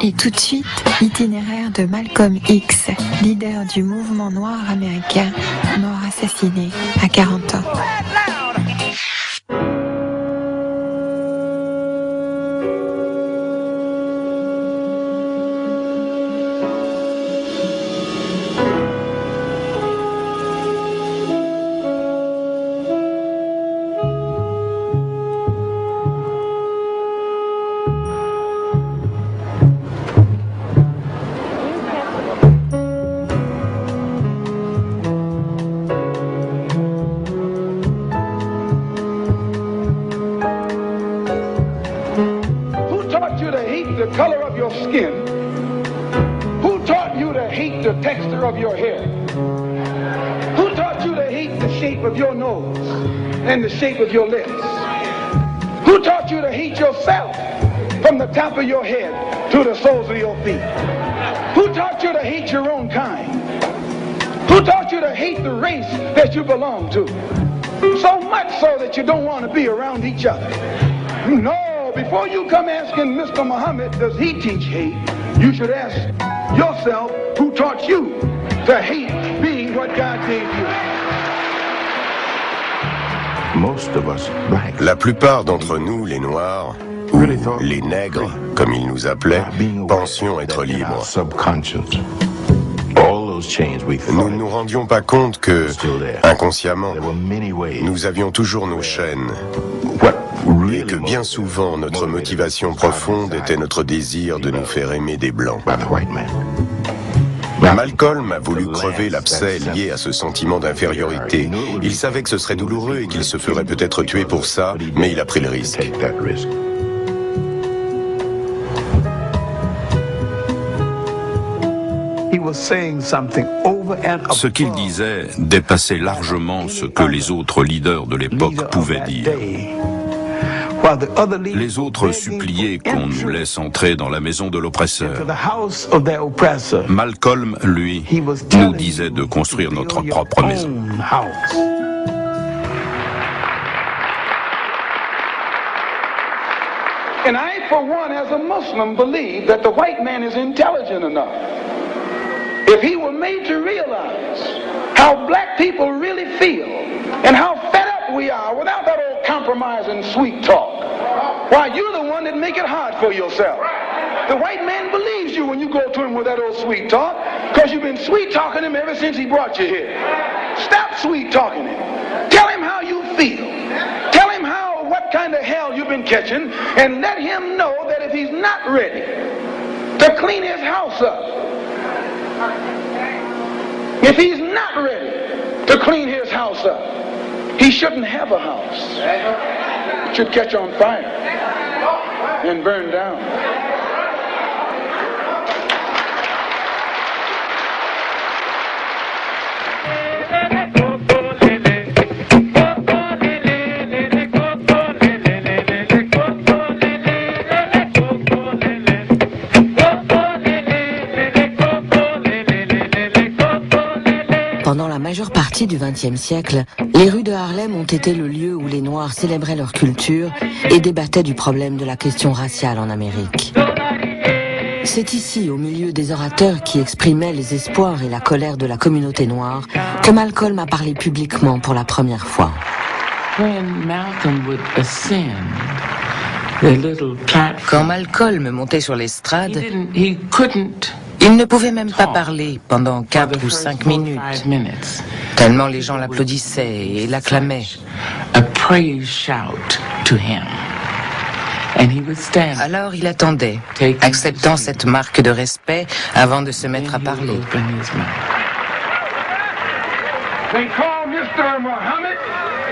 Et tout de suite, itinéraire de Malcolm X, leader du mouvement noir américain, mort assassiné à 40 ans. The color of your skin? Who taught you to hate the texture of your hair? Who taught you to hate the shape of your nose and the shape of your lips? Who taught you to hate yourself from the top of your head to the soles of your feet? Who taught you to hate your own kind? Who taught you to hate the race that you belong to? So much so that you don't want to be around each other. No. Before you come asking Mr. Muhammad, does he teach hate, you should ask yourself, who taught you to hate being what God gave you? La plupart d'entre nous, les Noirs, ou les nègres, comme ils nous appelaient, pensions être libres. Nous ne nous rendions pas compte que, inconsciemment, nous avions toujours nos chaînes. Et que bien souvent, notre motivation profonde était notre désir de nous faire aimer des Blancs. Malcolm a voulu crever l'abcès lié à ce sentiment d'infériorité. Il savait que ce serait douloureux et qu'il se ferait peut-être tuer pour ça, mais il a pris le risque. Ce qu'il disait dépassait largement ce que les autres leaders de l'époque pouvaient dire. Les autres suppliaient qu'on nous laisse entrer dans la maison de l'oppresseur. Malcolm, lui, nous disait de construire notre propre maison. And I, for one, as a Muslim, believe that the white man is intelligent enough. If he were made to realize how black people really feel and how fed up we are without that old compromise and sweet talk, why, you're the one that make it hard for yourself. The white man believes you when you go to him with that old sweet talk, because you've been sweet talking him ever since he brought you here. Stop sweet talking him. Tell him how you feel. Tell him what kind of hell you've been catching, and let him know that if he's not ready to clean his house up, if he's not ready to clean his house up, he shouldn't have a house. It should catch on fire and burn down. Pendant la majeure partie du XXe siècle, les rues de Harlem ont été le lieu où les Noirs célébraient leur culture et débattaient du problème de la question raciale en Amérique. C'est ici, au milieu des orateurs qui exprimaient les espoirs et la colère de la communauté noire, que Malcolm a parlé publiquement pour la première fois. Quand Malcolm montait sur l'estrade, il ne pouvait même pas parler pendant 4 ou 5 minutes, tellement les gens l'applaudissaient et l'acclamaient. Alors il attendait, acceptant cette marque de respect avant de se mettre à parler. They call Mr. Muhammad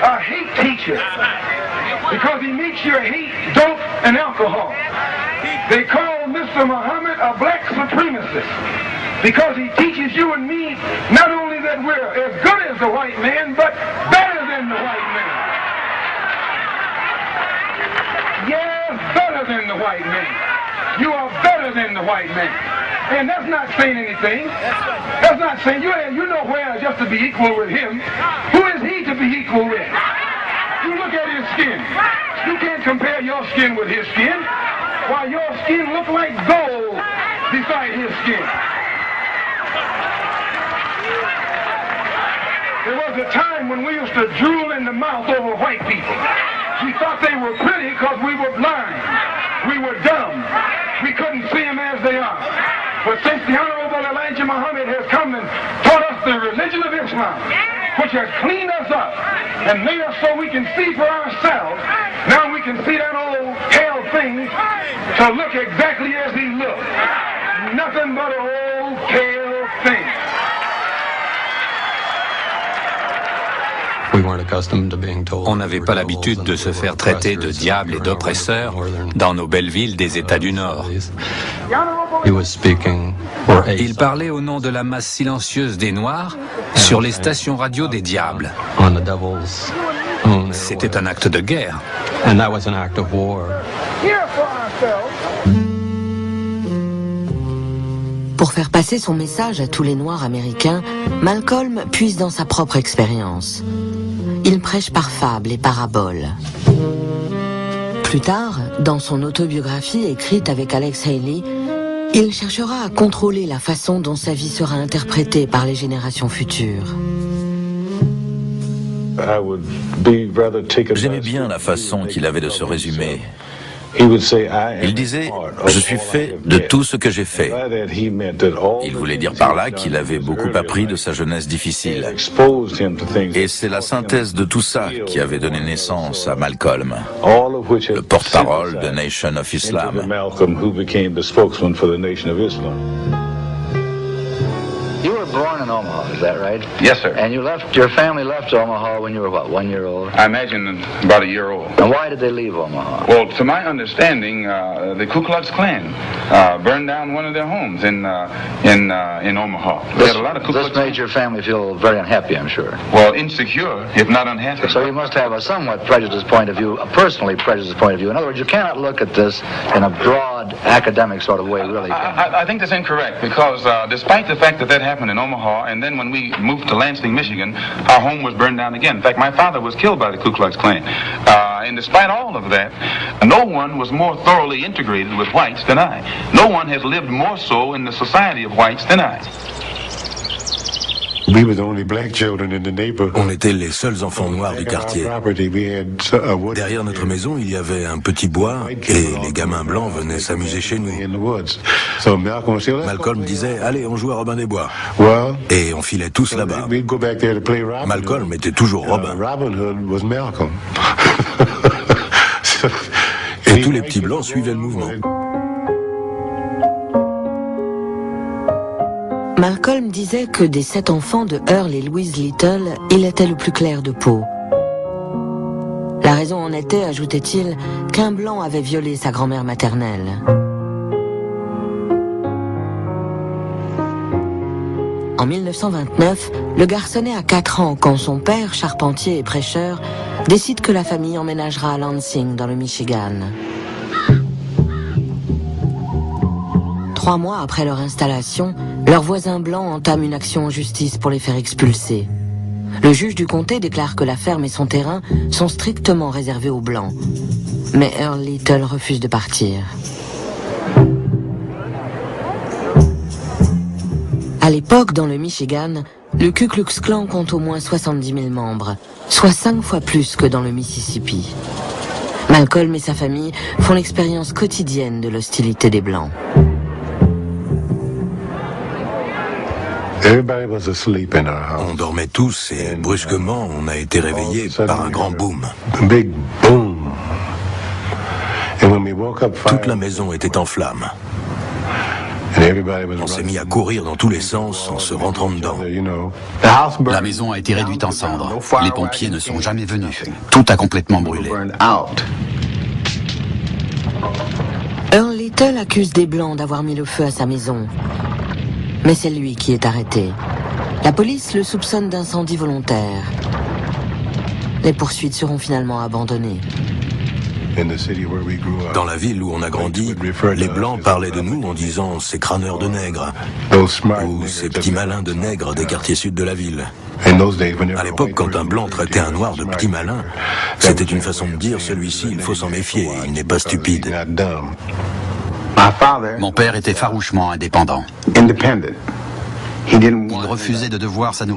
a hate teacher because he makes you hate dope and alcohol. They call Mr. Muhammad a black supremacist because he teaches you and me not only that we're as good as the white man, but better than the white man. Yes, better than the white man. You are better than the white man. And that's not saying anything. That's not saying you know where just to be equal with him. Who is he to be equal with? You look at his skin. You can't compare your skin with his skin. while your skin looked like gold beside his skin. There was a time when we used to drool in the mouth over white people. We thought they were pretty because we were blind. We were dumb. We couldn't see them as they are. But since the Honorable Elijah Muhammad has come and taught us the religion of Islam, which has cleaned us up and made us so we can see for ourselves, now we can see that old pale thing to look exactly as he looked. Nothing but an old pale thing. On n'avait pas l'habitude de se faire traiter de diables et d'oppresseurs dans nos belles villes des États du Nord. Il parlait au nom de la masse silencieuse des Noirs sur les stations radio des diables. C'était un acte de guerre. Pour faire passer son message à tous les Noirs américains, Malcolm puise dans sa propre expérience. Il prêche par fables et paraboles. Plus tard, dans son autobiographie écrite avec Alex Haley, il cherchera à contrôler la façon dont sa vie sera interprétée par les générations futures. J'aimais bien la façon qu'il avait de se résumer. Il disait « Je suis fait de tout ce que j'ai fait ». Il voulait dire par là qu'il avait beaucoup appris de sa jeunesse difficile. Et c'est la synthèse de tout ça qui avait donné naissance à Malcolm, le porte-parole de Nation of Islam. You were born in Omaha, is that right? Yes, sir. And your family left Omaha when you were what, 1 year old? I imagine about a year old. And why did they leave Omaha? Well, to my understanding, the Ku Klux Klan burned down one of their homes in Omaha. They had a lot of Ku Klux This made your family feel very unhappy, I'm sure. Well, insecure, if not unhappy. So you must have a somewhat prejudiced point of view, a personally prejudiced point of view. In other words, you cannot look at this in a broad academic sort of way, really. I think that's incorrect because despite the fact that happened in Omaha, and then when we moved to Lansing, Michigan, our home was burned down again. In fact, my father was killed by the Ku Klux Klan. And despite all of that, no one was more thoroughly integrated with whites than I. No one has lived more so in the society of whites than I. On était les seuls enfants noirs du quartier. Derrière notre maison, il y avait un petit bois et les gamins blancs venaient s'amuser chez nous. Malcolm disait « Allez, on joue à Robin des Bois ». Et on filait tous là-bas. Malcolm était toujours Robin. Et tous les petits blancs suivaient le mouvement. Malcolm disait que des 7 enfants de Earl et Louise Little, il était le plus clair de peau. La raison en était, ajoutait-il, qu'un blanc avait violé sa grand-mère maternelle. En 1929, le garçonnet a 4 ans quand son père, charpentier et prêcheur, décide que la famille emménagera à Lansing, dans le Michigan. 3 mois après leur installation, leurs voisins blancs entament une action en justice pour les faire expulser. Le juge du comté déclare que la ferme et son terrain sont strictement réservés aux blancs. Mais Earl Little refuse de partir. À l'époque, dans le Michigan, le Ku Klux Klan compte au moins 70 000 membres, soit 5 fois plus que dans le Mississippi. Malcolm et sa famille font l'expérience quotidienne de l'hostilité des Blancs. On dormait tous et brusquement on a été réveillés par un grand boom. Toute la maison était en flammes. On s'est mis à courir dans tous les sens en se rentrant dedans. La maison a été réduite en cendres. Les pompiers ne sont jamais venus. Tout a complètement brûlé. Earl Little accuse des Blancs d'avoir mis le feu à sa maison. Mais c'est lui qui est arrêté. La police le soupçonne d'incendie volontaire. Les poursuites seront finalement abandonnées. Dans la ville où on a grandi, les Blancs parlaient de nous en disant « ces crâneurs de nègres » ou « ces petits malins de nègres des quartiers sud de la ville ». À l'époque, quand un Blanc traitait un Noir de petit malin, c'était une façon de dire « celui-ci, il faut s'en méfier, il n'est pas stupide ». Mon père était farouchement indépendant. Il refusait de devoir sa nourriture